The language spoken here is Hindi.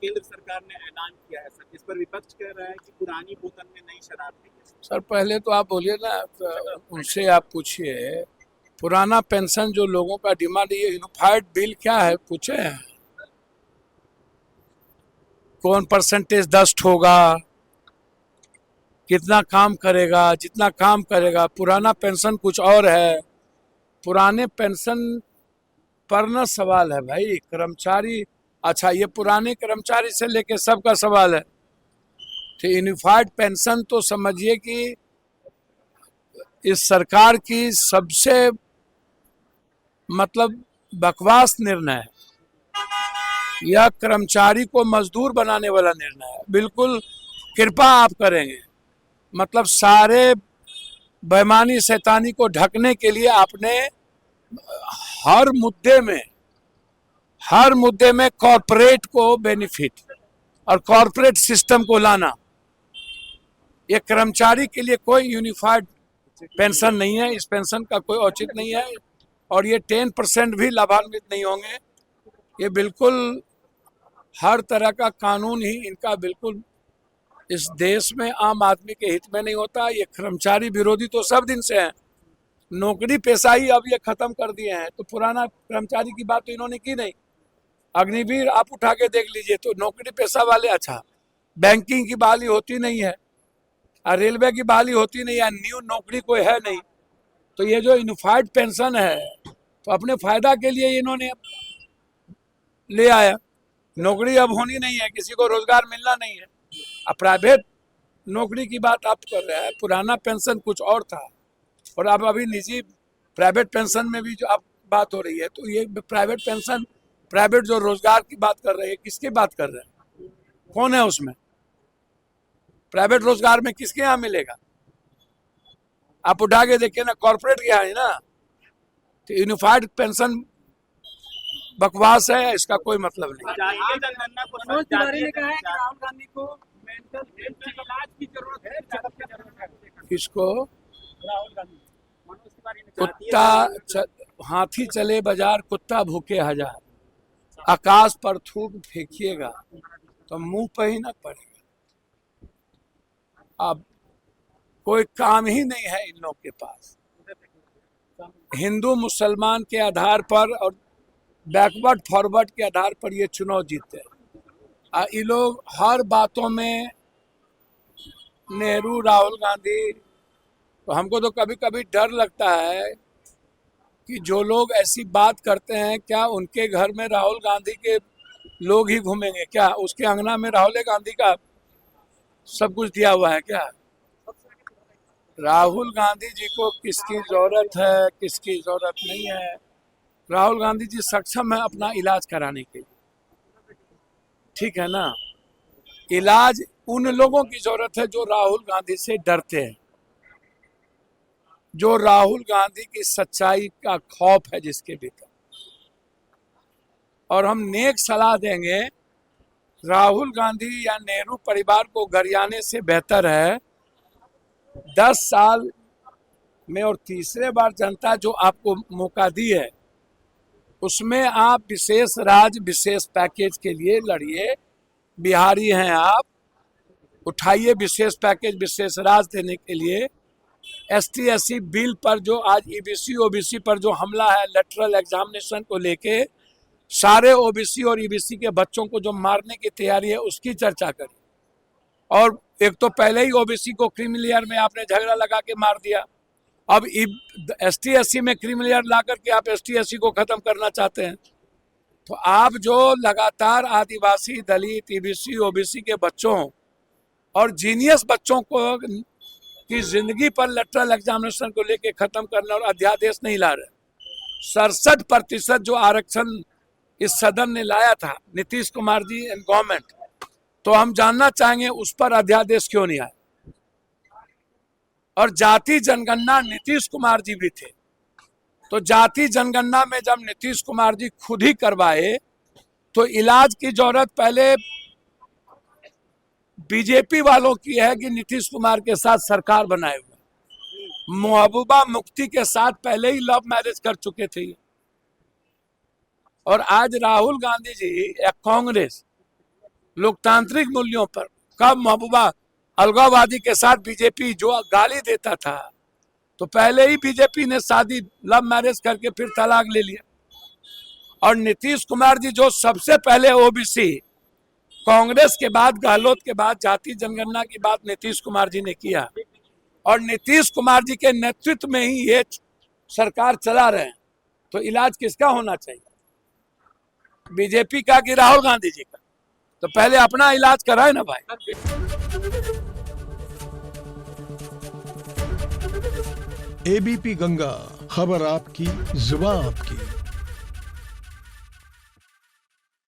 केंद्र सरकार ने ऐलान किया है सर, जिस पर विपक्ष कह रहा है कि पुरानी बोतल में नई शराब नहीं है। सर पहले तो आप बोलिए ना, तो उनसे आप पूछिए पुराना पेंशन जो लोगों का डिमांड, ये यूनिफाइड बिल क्या है पूछे हैं? कौन परसेंटेज दस्ट होगा, कितना काम करेगा, जितना काम करेगा। पुराना पेंशन कुछ और है। पुराने पेंशन पर न सवाल है भाई, कर्मचारी। अच्छा, ये पुराने कर्मचारी से लेके सबका सवाल है। तो यूनिफाइड पेंशन तो समझिए कि इस सरकार की सबसे मतलब बकवास निर्णय है। यह कर्मचारी को मजदूर बनाने वाला निर्णय है। बिल्कुल कृपा आप करेंगे, मतलब सारे बेईमानी शैतानी को ढकने के लिए आपने हर मुद्दे में कॉरपोरेट को बेनिफिट और कॉरपोरेट सिस्टम को लाना। ये कर्मचारी के लिए कोई यूनिफाइड पेंशन नहीं है। इस पेंशन का कोई औचित्य नहीं है और ये 10% भी लाभान्वित नहीं होंगे। ये बिल्कुल हर तरह का कानून ही इनका बिल्कुल इस देश में आम आदमी के हित में नहीं होता। ये कर्मचारी विरोधी तो सब दिन से है। नौकरी पेशा ही अब ये खत्म कर दिए हैं। तो पुराना कर्मचारी की बात तो इन्होंने की नहीं। अग्निवीर आप उठा के देख लीजिए, तो नौकरी पेशा वाले, अच्छा बैंकिंग की बहाली होती नहीं है, रेलवे की बहाली होती नहीं है, न्यू नौकरी कोई है नहीं। तो ये जो यूनिफाइड पेंशन है तो अपने फायदा के लिए इन्होंने ले आया। नौकरी अब होनी नहीं है, किसी को रोजगार मिलना नहीं है। अब प्राइवेट नौकरी की बात आप कर रहे हैं। पुराना पेंशन कुछ और था और अब अभी निजी प्राइवेट पेंशन में भी जो अब बात हो रही है, तो ये प्राइवेट पेंशन, प्राइवेट जो रोजगार की बात कर रहे हैं, किसकी बात कर रहे हैं? कौन है उसमें? प्राइवेट रोजगार में किसके यहाँ मिलेगा? आप उठा के देखिए ना, कॉर्पोरेट के यहाँ है ना। तो यूनिफाइड पेंशन बकवास है, इसका कोई मतलब नहीं। मनोज तिवारी ने कहा है कि राहुल गांधी को मेंटल हेल्थ इलाज की जरूरत है, चेकअप की जरूरत है। किसको? राहुल गांधी। मनोज तिवारी ने हाथी चले बाजार, कुत्ता भूखे हजार। आकाश पर थूक फेंकिएगा तो मुंह पे ही ना पड़ेगा। अब कोई काम ही नहीं है इन लोग के पास। हिंदू मुसलमान के आधार पर और बैकवर्ड फॉरवर्ड के आधार पर ये चुनाव जीते हैं। ये लोग हर बातों में नेहरू, राहुल गांधी। तो हमको तो कभी कभी डर लगता है कि जो लोग ऐसी बात करते हैं, क्या उनके घर में राहुल गांधी के लोग ही घूमेंगे क्या? उसके अंगना में राहुल गांधी का सब कुछ दिया हुआ है क्या? राहुल गांधी जी को किसकी जरूरत है, किसकी जरूरत नहीं है? राहुल गांधी जी सक्षम है अपना इलाज कराने के लिए, ठीक है ना। इलाज उन लोगों की जरूरत है जो राहुल गांधी से डरते हैं, जो राहुल गांधी की सच्चाई का खौफ है जिसके भीतर। और हम नेक सलाह देंगे, राहुल गांधी या नेहरू परिवार को गरियाने से बेहतर है 10 साल में और तीसरे बार जनता जो आपको मौका दी है उसमें आप विशेष राज्य विशेष पैकेज के लिए लड़िए। बिहारी हैं आप, उठाइए विशेष पैकेज विशेष राज्य देने के लिए। ST SC बिल पर जो आज EBC OBC पर जो हमला है, लेटरल एग्जामिनेशन को लेके सारे OBC और EBC के बच्चों को जो मारने की तैयारी है उसकी चर्चा करें। और एक तो पहले ही OBC को क्रीमिलियर में आपने झगड़ा लगा के मार दिया, अब ST SC में क्रीमिलियर ला करके आप ST SC को खत्म करना चाहते हैं। तो आप जो लगातार आदिवासी, दलित, EBC OBC के बच्चों और जीनियस बच्चों को की जिंदगी पर लेटरल एग्जामिनेशन को लेके खत्म करने और अध्यादेश नहीं ला रहे। 67% जो आरक्षण इस सदन ने लाया था, नीतीश कुमार जी एंड गवर्नमेंट, तो हम जानना चाहेंगे उस पर अध्यादेश क्यों नहीं आया। और जाति जनगणना नीतीश कुमार जी भी थे, तो जाति जनगणना में जब नीतीश कुमार जी खुद ही करवाए तो इलाज की जरूरत पहले बीजेपी वालों की है कि नीतीश कुमार के साथ सरकार बनाए हुए। महबूबा मुफ्ती के साथ पहले ही लव मैरिज कर चुके थे। और आज राहुल गांधी जी या कांग्रेस लोकतांत्रिक मूल्यों पर। कब महबूबा अलगाववादी के साथ बीजेपी जो गाली देता था, तो पहले ही बीजेपी ने शादी लव मैरिज करके फिर तलाक ले लिया। और नीतीश कुमार जी जो सबसे पहले ओबीसी, कांग्रेस के बाद, गहलोत के बाद जाति जनगणना की बात नीतीश कुमार जी ने किया, और नीतीश कुमार जी के नेतृत्व में ही ये सरकार चला रहे हैं, तो इलाज किसका होना चाहिए? बीजेपी का कि राहुल गांधी जी का? तो पहले अपना इलाज कराए ना भाई। एबीपी गंगा, खबर आपकी, जुबान आपकी।